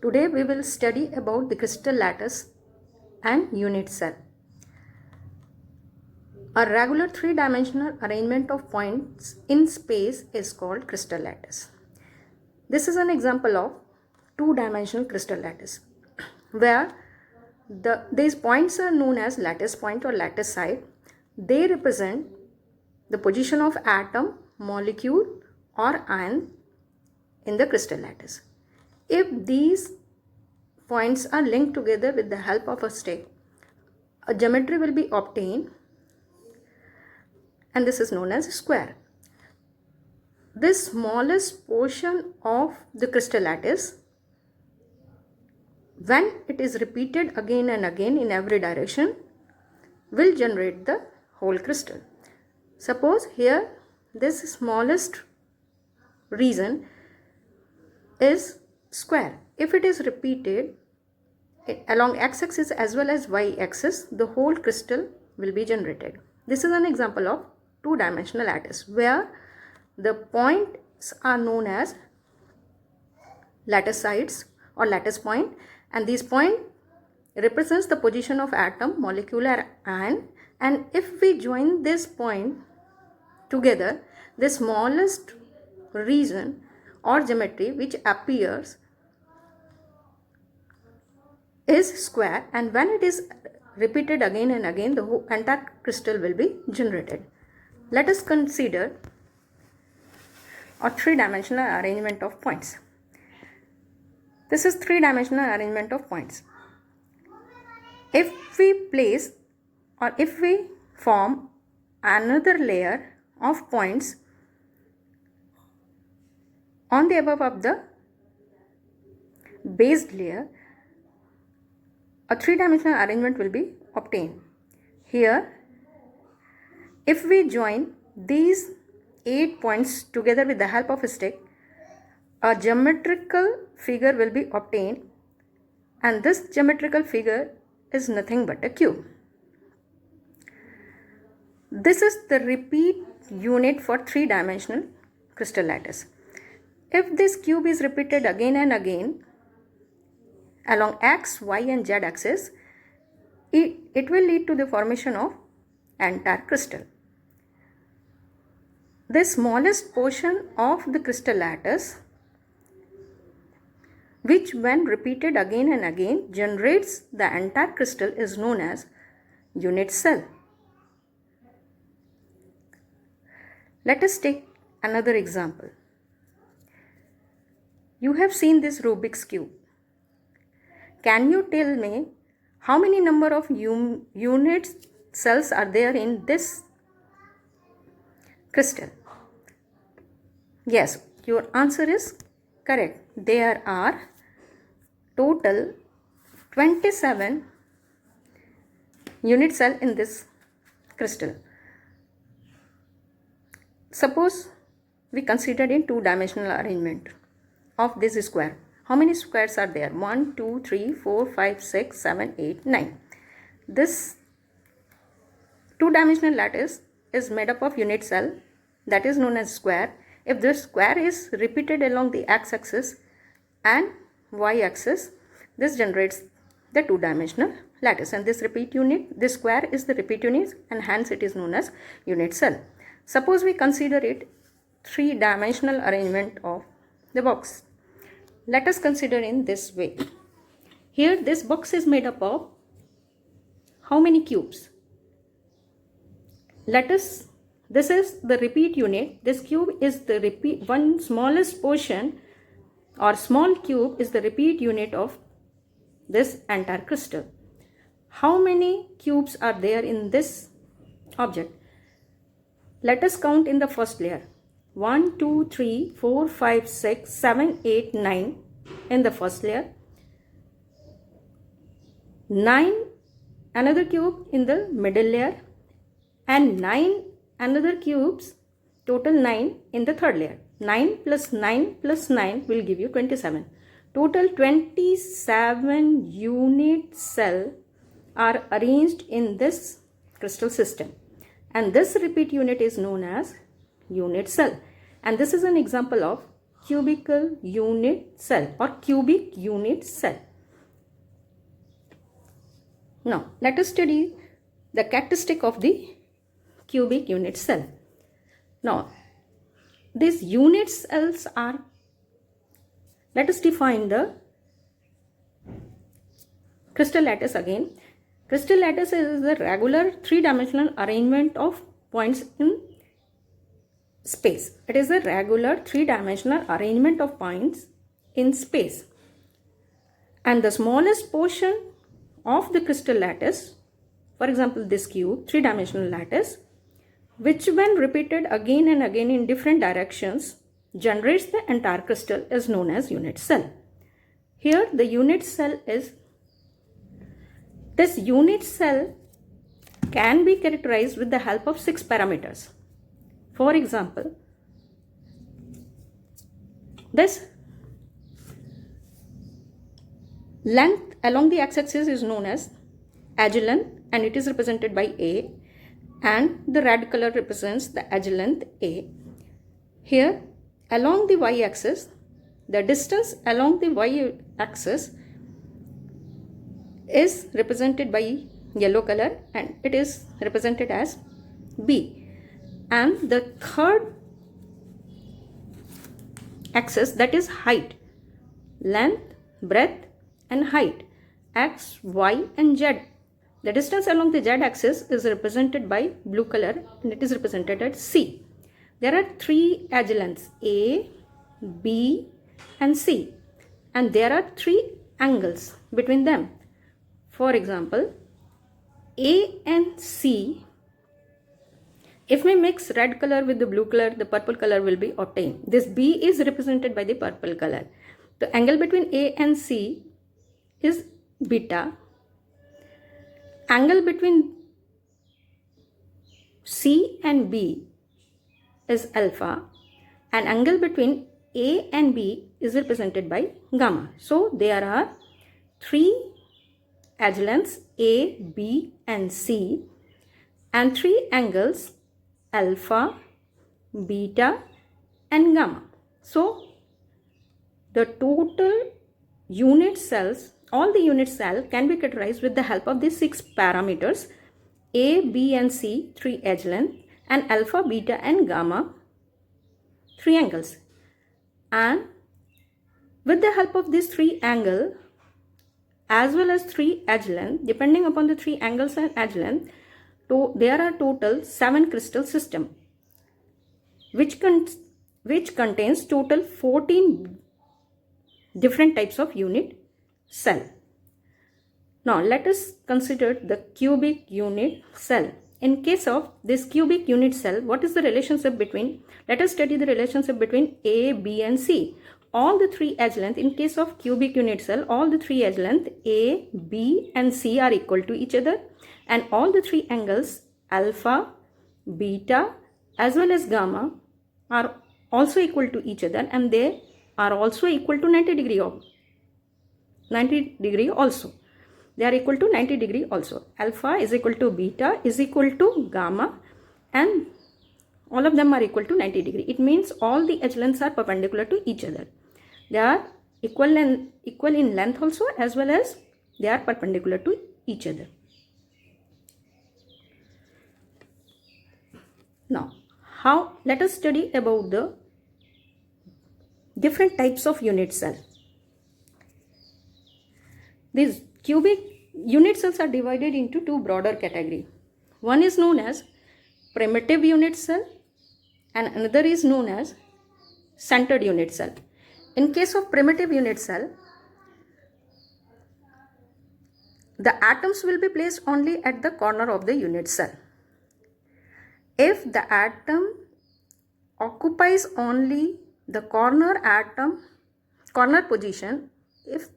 Today we will study about the crystal lattice and unit cell. A regular three-dimensional arrangement of points in space is called crystal lattice. This is an example of two-dimensional crystal lattice where these points are known as lattice point or lattice site. They represent the position of atom, molecule or ion in the crystal lattice. If these points are linked together with the help of a stick, a geometry will be obtained and this is known as a square. This smallest portion of the crystal lattice, when it is repeated again and again in every direction, will generate the whole crystal. Suppose here this smallest region is square. If it is repeated along x-axis as well as y-axis, the whole crystal will be generated. This is an example of two-dimensional lattice where the points are known as lattice sites or lattice point, and this point represents the position of atom, molecular ion, and if we join this point together, the smallest region or geometry which appears is square, and when it is repeated again and again, the whole entire crystal will be generated. Let us consider a three-dimensional arrangement of points. This is three-dimensional arrangement of points. If we place or if we form another layer of points on the above of the base layer, a three-dimensional arrangement will be obtained. Here, if we join these 8 points together with the help of a stick, a geometrical figure will be obtained, and this geometrical figure is nothing but a cube. This is the repeat unit for three-dimensional crystal lattice. If this cube is repeated again and again along x, y and z axis, it will lead to the formation of entire crystal. The smallest portion of the crystal lattice, which when repeated again and again generates the entire crystal, is known as unit cell. Let us take another example. You have seen this Rubik's cube. Can you tell me how many number of unit cells are there in this crystal? Yes, your answer is correct. There are total 27 unit cell in this crystal. Suppose we consider in two-dimensional arrangement of this square. How many squares are there? 1, 2, 3, 4, 5, 6, 7, 8, 9. This two-dimensional lattice is made up of unit cell, that is known as square. If this square is repeated along the x-axis and y-axis, this generates the two-dimensional lattice, and this square is the repeat unit, and hence it is known as unit cell. Suppose we consider it three-dimensional arrangement of the box. Let us consider in this way. Here this box is made up of how many cubes? This is the repeat unit. This cube is the repeat, one smallest portion or small cube is the repeat unit of this entire crystal. How many cubes are there in this object? Let us count in the first layer. 1, 2, 3, 4, 5, 6, 7, 8, 9 in the first layer. 9 another cube in the middle layer, and 9 another cubes, total 9 in the third layer. 9 plus 9 plus 9 will give you 27. Total 27 unit cell are arranged in this crystal system, and this repeat unit is known as unit cell. And this is an example of cubical unit cell or cubic unit cell. Now, let us study the characteristic of the cubic unit cell. Now, these unit cells are, let us define the crystal lattice again. Crystal lattice is the regular three-dimensional arrangement of points in space. It is a regular three-dimensional arrangement of points in space. And the smallest portion of the crystal lattice, for example this cube, three-dimensional lattice, which when repeated again and again in different directions generates the entire crystal, is known as unit cell. Here the unit cell is, this unit cell can be characterized with the help of 6 parameters. For example, this length along the x-axis is known as edge length and it is represented by A, and the red color represents the edge length A. Here along the y-axis, the distance along the y-axis is represented by yellow color and it is represented as B. And the third axis, that is height, length, breadth and height, x, y and z. The distance along the z-axis is represented by blue color and it is represented as C. There are 3 edge lengths A, B and C, and there are 3 angles between them. For example, A and C, if we mix red color with the blue color, the purple color will be obtained. This B is represented by the purple color. The angle between A and C is beta. Angle between C and B is alpha, and angle between A and B is represented by gamma. So there are 3 edge lengths A, B and C and 3 angles alpha, beta and gamma. So the total unit cells, all the unit cells can be categorized with the help of these 6 parameters: A, B and C, 3 edge length, and alpha, beta and gamma, 3 angles. And with the help of these 3 angles as well as 3 edge length, depending upon the 3 angles and edge length, there are total 7 crystal system, which contains total 14 different types of unit cell. Now let us consider the cubic unit cell. In case of this cubic unit cell, what is the relationship between, let us study the relationship between A, B and C. All the 3 edge length, in case of cubic unit cell, all the 3 edge length A, B and C are equal to each other, and all the 3 angles alpha, beta as well as gamma are also equal to each other, and they are also equal to 90 degree also. They are equal to 90 degree also. Alpha is equal to beta is equal to gamma, and all of them are equal to 90 degree. It means all the edge lengths are perpendicular to each other. They are equal in length also, as well as they are perpendicular to each other. Now, let us study about the different types of unit cell. These cubic unit cells are divided into 2 broader categories. One is known as primitive unit cell and another is known as centered unit cell. In case of primitive unit cell, the atoms will be placed only at the corner of the unit cell. If the atom occupies only the corner position, if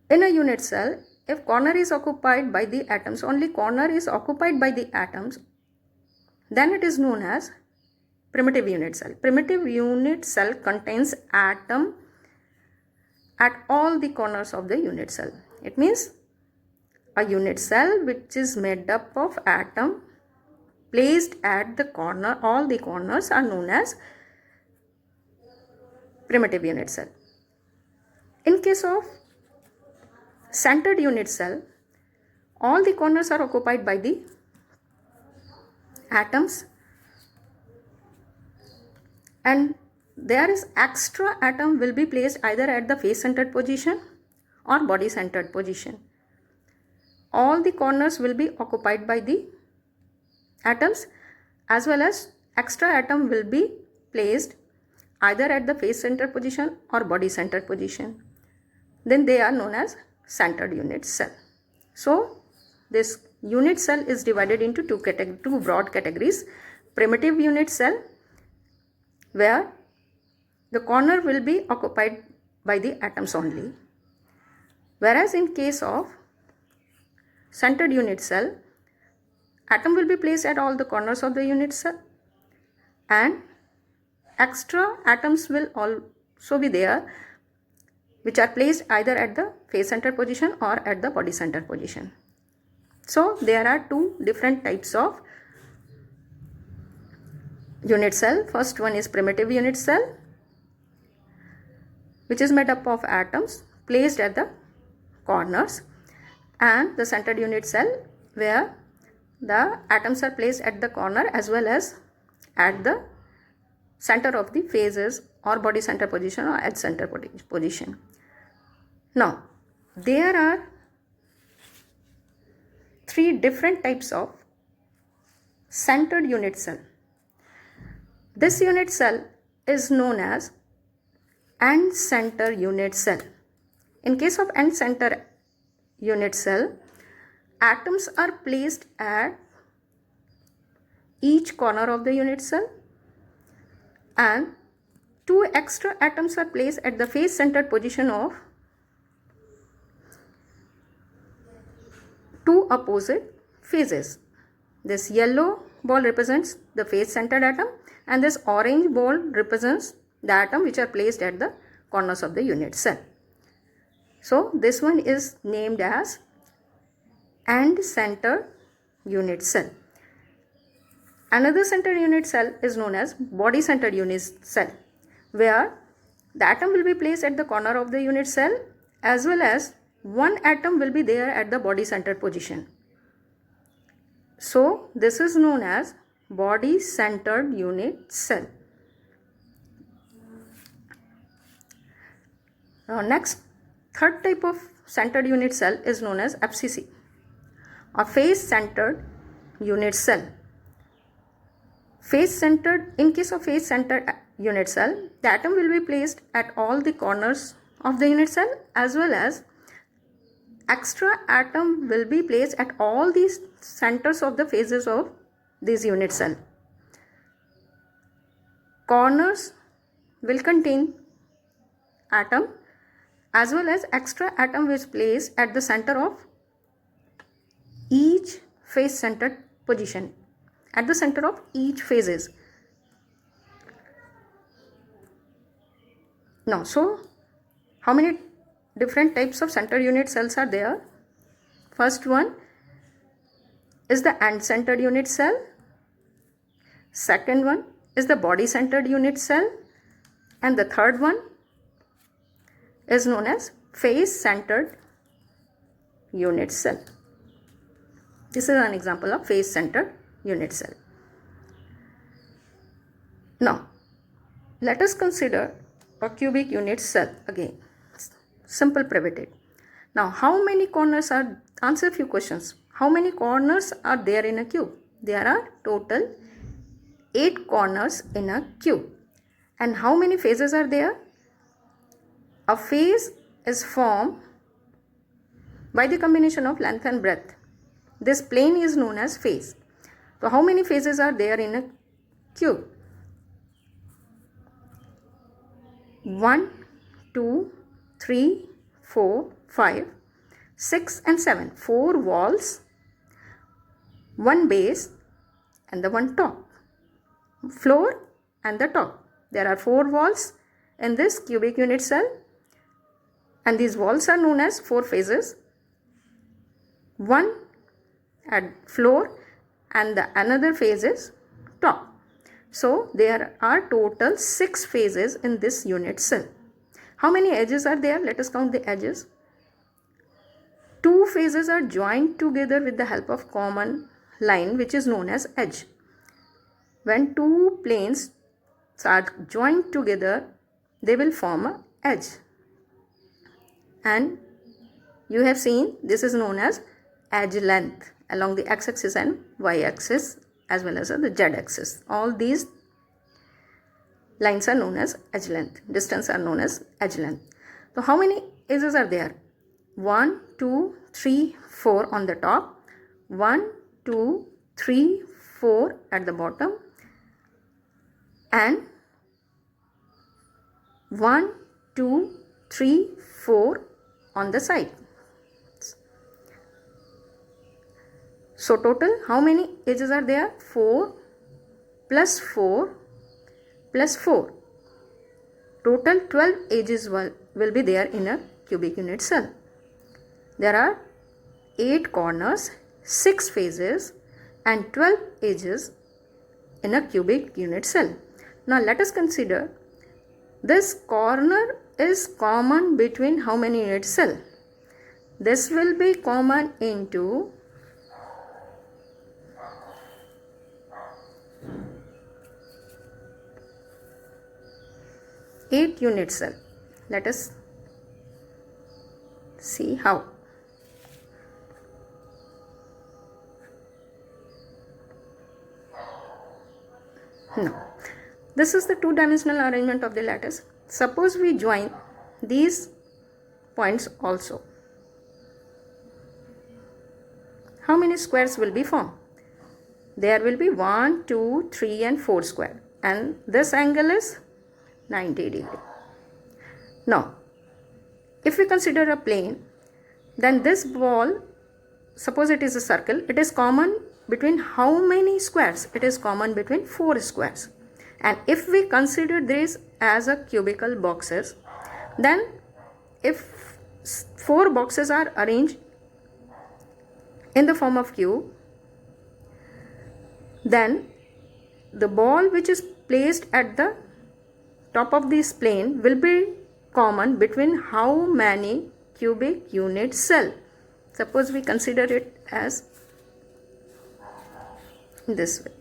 in a unit cell, if corner is occupied by the atoms, only corner is occupied by the atoms, then it is known as primitive unit cell. Primitive unit cell contains atom at all the corners of the unit cell. It means a unit cell which is made up of atom placed at the corner, all the corners are known as primitive unit cell. In case of centered unit cell, all the corners are occupied by the atoms, and there is extra atom will be placed either at the face centered position or body centered position. All the corners will be occupied by the atoms, as well as extra atom will be placed either at the face centered position or body centered position. Then they are known as centered unit cell. So this unit cell is divided into two broad categories: primitive unit cell, where the corner will be occupied by the atoms only, whereas in case of centered unit cell, atom will be placed at all the corners of the unit cell, and extra atoms will also be there, which are placed either at the face centered position or at the body centered position. So there are two different types of unit cell. First one is primitive unit cell, which is made up of atoms placed at the corners, and the centered unit cell, where the atoms are placed at the corner as well as at the center of the phases or body center position or edge center position. Now there are three different types of centered unit cell. This unit cell is known as end center unit cell. In case of end center unit cell, atoms are placed at each corner of the unit cell, and two extra atoms are placed at the face centered position of two opposite phases. This yellow ball represents the face centered atom, and this orange ball represents the atom which are placed at the corners of the unit cell. So this one is named as end center unit cell. Another centered unit cell is known as body centered unit cell, where the atom will be placed at the corner of the unit cell, as well as one atom will be there at the body centered position. So this is known as body centered unit cell. Now next, third type of centered unit cell is known as FCC, or face centered unit cell. Face centered, in case of face centered unit cell, the atom will be placed at all the corners of the unit cell, as well as extra atom will be placed at all these centers of the phases of this unit cell. Corners will contain atom, as well as extra atom is placed at the center of each face centered position, at the center of each phases. Now, so how many different types of centered unit cells are there? First one is the end centered unit cell. Second one is the body centered unit cell, and the third one is known as face centered unit cell. This is an example of face centered unit cell. Now let us consider a cubic unit cell again, simple pivoted. Now how many corners are, answer a few questions. How many corners are there in a cube? There are total 8 corners in a cube. And how many phases are there? A phase is formed by the combination of length and breadth. This plane is known as phase. So how many phases are there in a cube? 1, 2, 3, 4, 5, 6 and 7. 4 walls, 1 base and the 1 top. Floor and the top. There are 4 walls in this cubic unit cell, and these walls are known as 4 phases. 1 at floor and the another phase is top. So there are total 6 phases in this unit cell. How many edges are there? Let us count the edges. 2 phases are joined together with the help of common line which is known as edge. When 2 planes are joined together, they will form an edge. And you have seen this is known as edge length along the x-axis and y-axis as well as the z-axis. All these lines are known as edge length. Distance are known as edge length. So how many edges are there? 1, 2, 3, 4 on the top. 1, 2, 3, 4 at the bottom. And 1, 2, 3, 4 on the side. So total how many edges are there? 4 plus 4 plus 4. Total 12 edges will be there in a cubic unit cell. There are 8 corners, 6 faces and 12 edges in a cubic unit cell. Now let us consider this corner is common between how many unit cell? This will be common into 8 unit cell. Let us see how. No. This is the two-dimensional arrangement of the lattice. Suppose we join these points also. How many squares will be formed? There will be 1, 2, 3 and 4 square. And this angle is 90 degree. Now, if we consider a plane, then this ball, suppose it is a circle, it is common between how many squares? It is common between 4 squares. And if we consider this as a cubical boxes, then if 4 boxes are arranged in the form of cube, then the ball which is placed at the top of this plane will be common between how many cubic unit cell. Suppose we consider it as this way.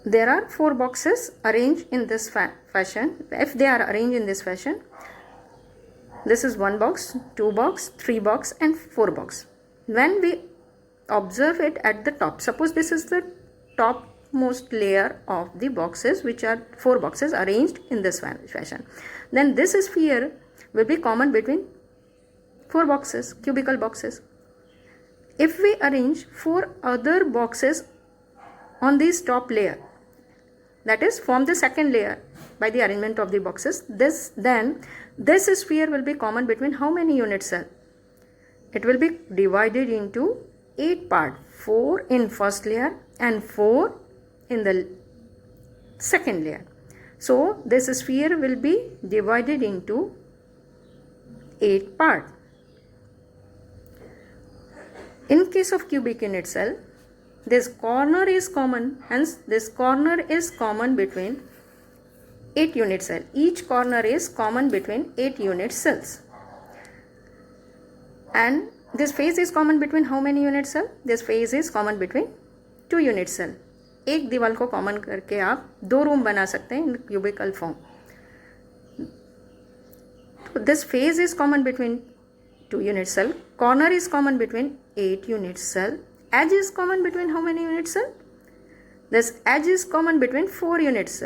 There are 4 boxes arranged in this fashion. If they are arranged in this fashion, this is 1 box, 2 box, 3 box and 4 box. When we observe it at the top, suppose this is the topmost layer of the boxes, which are 4 boxes arranged in this fashion, then this sphere will be common between 4 boxes, cubical boxes. If we arrange 4 other boxes on this top layer, that is form the second layer by the arrangement of the boxes, then this sphere will be common between how many unit cell? It will be divided into 8 parts, 4 in first layer and 4 in the second layer. So this sphere will be divided into 8 parts. In case of cubic unit cell, this corner is common, hence this corner is common between 8 unit cells. Each corner is common between 8 unit cells. And this face is common between how many unit cells? This face is common between 2 unit cells. एक दीवार को common करके आप 2 room बना सकते हैं इन cubicle form. तो this phase is common between 2 unit cell. Corner is common between 8 unit cell. Edge is common between how many unit cell? This edge is common between 4 unit cell.